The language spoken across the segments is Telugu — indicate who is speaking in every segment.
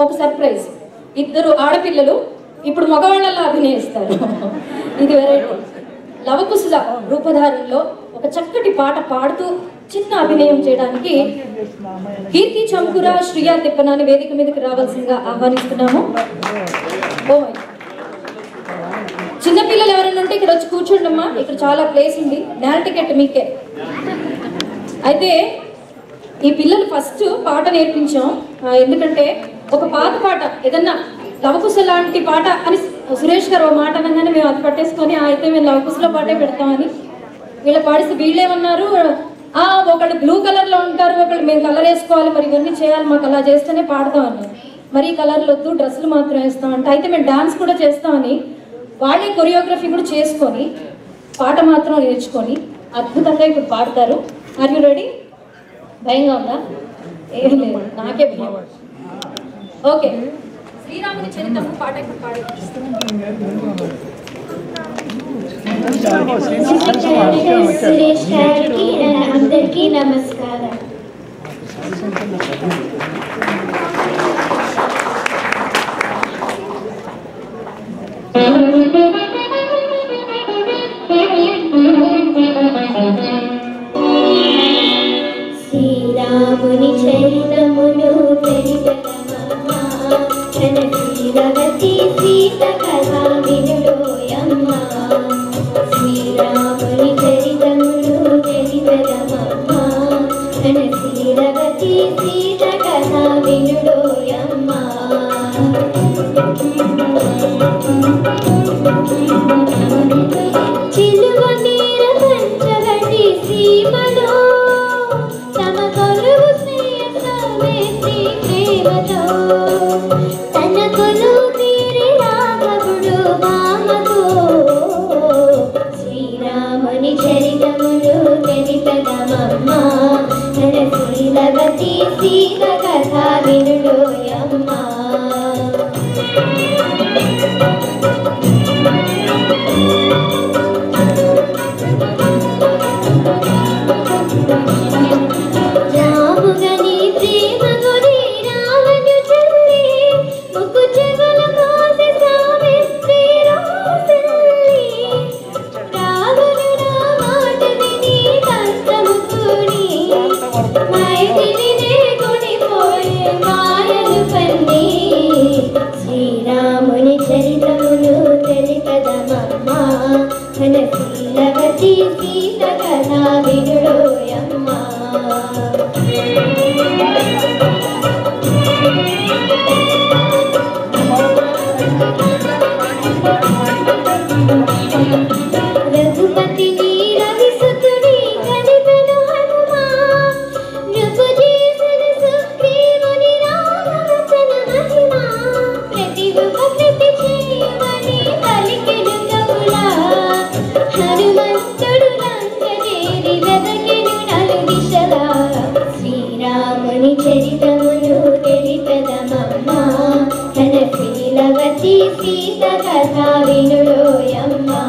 Speaker 1: ఒక సర్ప్రైజ్. ఇద్దరు ఆడపిల్లలు ఇప్పుడు మగవాళ్ళలా అభినయిస్తారు. ఇది వెరైటీ. లవకుశ రూపధారంలో ఒక చక్కటి పాట పాడుతూ చిన్న అభినయం చేయడానికి కీర్తి చంకుర, శ్రియా తిప్పనాని వేదిక మీదకి రావాల్సిందిగా ఆహ్వానిస్తున్నాము. ఓ చిన్నపిల్లలు ఎవరైనా ఉంటే ఇక్కడ వచ్చి కూర్చోండమ్మా, ఇక్కడ చాలా ప్లేస్ ఉంది. నేల టికెట్ మీకే. అయితే ఈ పిల్లలు ఫస్ట్ పాట నేర్పించాం. ఎందుకంటే ఒక పాత పాట ఏదన్నా లవకుశ లాంటి పాట అని సురేష్ గారు మాట అనగానే మేము అది పట్టేసుకొని అయితే మేము లవకుశలో పాటే పెడతామని వీళ్ళ పాడిస్తే వీళ్ళేమన్నారు, ఒకళ్ళు బ్లూ కలర్లో ఉంటారు, ఒకళ్ళు మేము కలర్ వేసుకోవాలి, మరి ఇవన్నీ చేయాలి, మాకు అలా చేస్తేనే పాడతాం అన్నారు. మరి ఈ కలర్లు వద్దు, డ్రెస్సులు మాత్రం వేస్తామంటే అయితే మేము డాన్స్ కూడా చేస్తామని వాళ్ళే కొరియోగ్రఫీ కూడా చేసుకొని పాట మాత్రం నేర్చుకొని అద్భుతంగా ఇప్పుడు పాడతారు. Are you ready? భయంగా ఉందా? ఏం లేదు, నాకే భయం. ఓకే, శ్రీరాముని చరిత్రము పాట ఇప్పుడు పాడేది.
Speaker 2: సురేష్ గారికి అందరికీ నమస్కారం. శ్రీరాముని చరితమును తెలిపెదమమ్మా, తన శ్రీరవతి సీత కథ వినుడోయమ్మా. శ్రీరాముని చరితమును తెలిపెదమమ్మా, తన శ్రీరవతి సీత కథ వినుడోయమ్మా. చిలువ నీర పంచవటి సీమలో తమ కొలువు శ్రీ ప్రేమతో తన కొలువు తీరి రాఘవుడు బామతో శ్రీరాముని చరితమును తెలిపెదమమ్మా, తన శ్రీరవతి సీత కథ వినుడోయమ్మా. రాముగని ప్రేమ గురి రావణు చల్లి ముక్కు చెవుల కోసి సావిత్రి రాసల్లి. రావణు నా మాట విని కంఠముకుని మైథిలినే కొనిపోయే మాయలు పన్ని. శ్రీరాముని చరితమును తెలిపెదమమ్మా, తన శ్రీరవతి సీత కథ వినుడోయమ్మా. రఘుపతి రవిసుతుడి కనిపెను హనుమా, నృపజేసను సుగ్రీవుని రామవచన మహిమా. ప్రతిభ ప్రతి చేయమని పలికెను కవులా, హనుమంతుడు లంకచేరి వెదకెను నలుదిశలా. శ్రీరాముని చరితమును తెలిపెదమమ్మా, తన శ్రీరవతి సీత కథ వినుడోయమ్మా.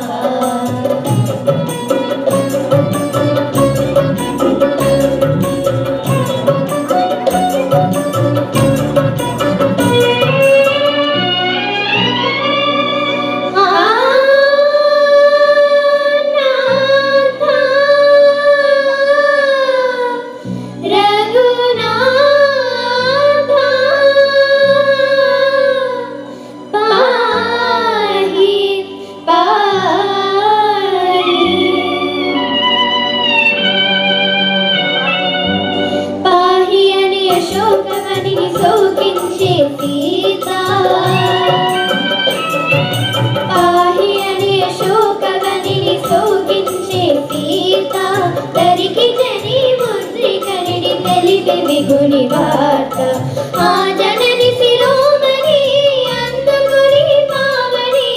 Speaker 2: విగుని వార్త ఆ జనని శిరోమణి అందుకుని పావని.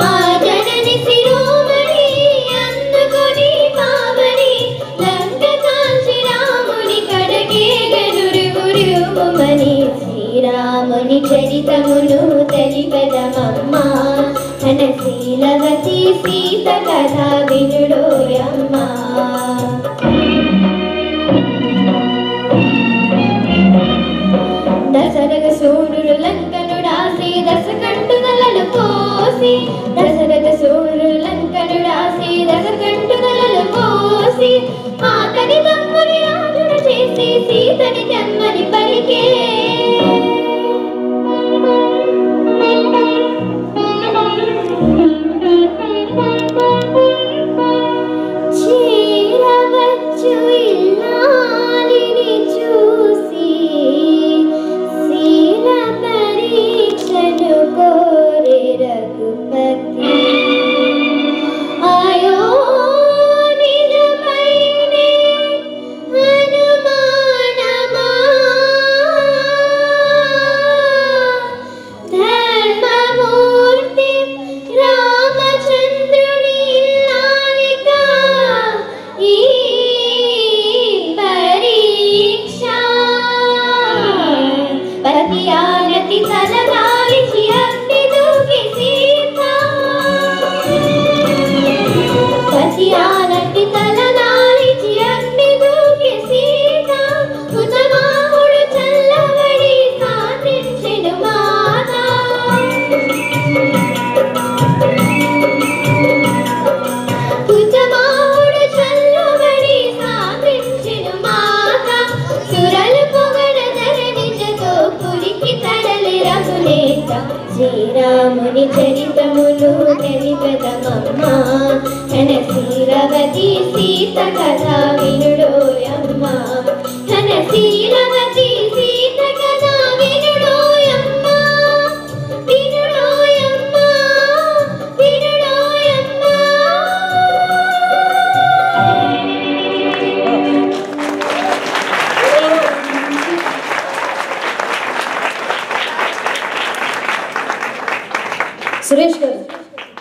Speaker 2: ఆ జనని శిరోమణి అందుకుని పావని. లంక కాంచి రాముని కడగే గనురుగురుమని. శ్రీరాముని చరితమును తెలిపెదమమ్మా, తన శ్రీరవతి సీత కథ వినుడోయమ్మా. మంచు ఇల్లాలిని చూసి శీల పరీక్షను కోరే రఘుపతి ఆయో నిజమైనే అనుమానమా ధర్మమూర్తి రామచంద్రుని ఇల్లాలిక ఈ పరీక్ష పతి ఆనతి తలనాలిచి అగ్ని దూకి సీత పతి ఆనతి తలనాలిచి అగ్ని దూకి సీత కుతమాముడు చల్లబడి సాధించెను మాత కుతమాముడు చల్లబడి సాధించెను మాత సురలు పొగడ ధరణిజతో పురికి తడలి రఘునేత శ్రీరాముని చరితములు తెలిపెదమమ్మ ఘనశీలవతి సీత కథ వినుడోయమ్మ ఘనశీలవతి సీత కథ వినుడోయమ్మ వినుడోయమ్మ వినుడోయమ్మ
Speaker 1: సురేష్ గారు,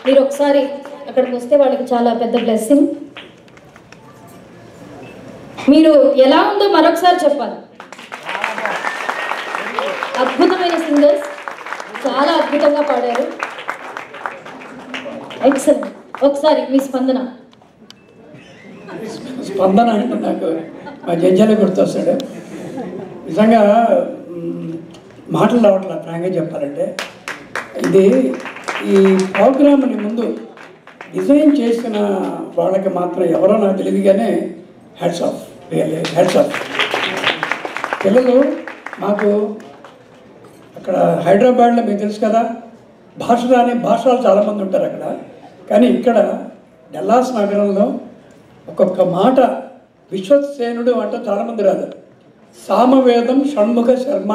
Speaker 1: మీరు ఒకసారి అక్కడికి వస్తే వాళ్ళకి చాలా పెద్ద బ్లెస్సింగ్. మీరు ఎలా ఉందో మరొకసారి చెప్పాలి. అద్భుతమైన సింగర్స్, చాలా అద్భుతంగా పాడారు. ఎక్సలెంట్. ఒకసారి మీ స్పందన.
Speaker 3: స్పందన అంటే నాకు మా జడ్జాలే గుర్తొస్తాడు. నిజంగా మాటలు రావట్లా ఫ్రాంక్గా చెప్పాలంటే. ఇది ఈ ప్రోగ్రామ్ని ముందు డిజైన్ చేసిన వాళ్ళకి మాత్రం ఎవరో నాకు తెలియదు కానీ hats off, really hats off. పిల్లలు మాకు అక్కడ హైదరాబాద్లో మీకు తెలుసు కదా, భాష రాని భాషలు చాలామంది ఉంటారు అక్కడ. కానీ ఇక్కడ డల్లాస్ నగరంలో ఒక్కొక్క మాట విశ్వసేనుడు అంటే చాలామంది రాదు. సామవేదం షణ్ముఖ శర్మ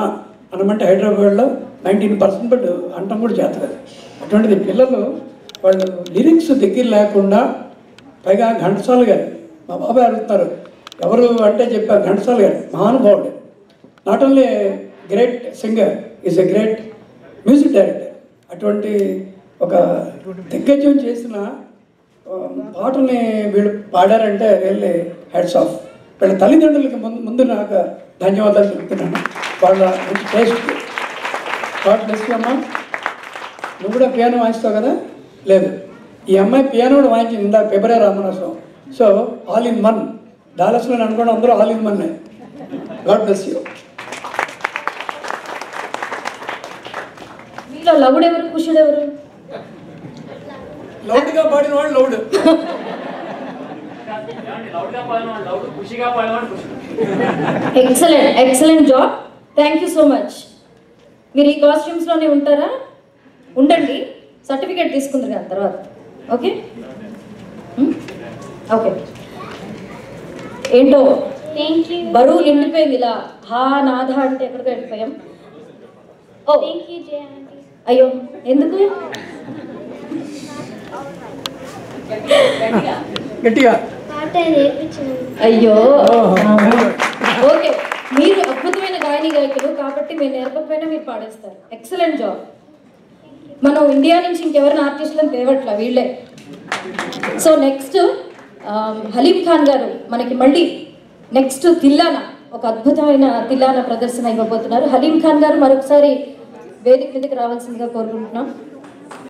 Speaker 3: అనమంటే హైదరాబాద్లో 19% అంటం కూడా చేస్తారు. అటువంటిది పిల్లలు వాళ్ళు లిరిక్స్ దగ్గర లేకుండా, పైగా ఘంటసాల గారు, మా బాబాయ్ అడుగుతున్నారు ఎవరు అంటే చెప్పారు, ఘంటసాల గారు మహానుభావుడు. Not only great singer, is a great music director. అటువంటి ఒక దిగ్గజం చేసిన పాటని వీళ్ళు పాడారంటే రియల్లీ హ్యాట్స్ ఆఫ్. వీళ్ళ తల్లిదండ్రులకి ముందు నాకు ధన్యవాదాలు చెప్తున్నాను. వాళ్ళ మంచి టేస్ట్. గాడ్ బ్లెస్ యు అమ్మా. నువ్వు కూడా పియానో వాయిస్తావు కదా? లేదు, ఈ అమ్మాయి పియానో కూడా వాయించింది ఇందాక ఫిబ్రవరి రామనాసం. So all in one. డాలస్లో అనుకోండి అందరూ all in one. God bless you.
Speaker 1: మీలో లవుడు ఎవరు, కుషుడు ఎవరు?
Speaker 3: లౌడ్గా పాడిన వాడు loud.
Speaker 1: Excellent, excellent job. Thank you so much. మీరు ఈ కాస్ట్యూమ్స్లోనే ఉంటారా? ఉండండి, సర్టిఫికేట్ తీసుకుంటారు కదా తర్వాత. Okay okay. ఏంటో
Speaker 2: థ్యాంక్ యూ
Speaker 1: బరువు నిండిపోయింది. ఇలా హా నాథ అంటే ఎక్కడికి వెళ్ళిపోయాం. ఓ
Speaker 2: థ్యాంక్ యూ జయ ఆంటీ.
Speaker 1: అయ్యో ఎందుకు?
Speaker 3: గట్టిగా
Speaker 2: పాట నేర్పించినందుకు.
Speaker 1: అయ్యో ఓకే. మీరు అద్భుతమైన గాయని గాయకులు కాబట్టి మీరు నేర్పకపోయినా మీరు పాడేస్తారు. Excellent job. మనం ఇండియా నుంచి ఇంకెవరిని ఆర్టిస్టులను తేవట్లా, వీళ్ళే. సో నెక్స్ట్ హలీం ఖాన్ గారు మనకి మళ్ళీ నెక్స్ట్ తిల్లానా, ఒక అద్భుతమైన తిల్లానా ప్రదర్శన ఇవ్వబోతున్నారు. హలీం ఖాన్ గారు మరొకసారి వేదిక మీదకి రావాల్సిందిగా కోరుకుంటున్నాం.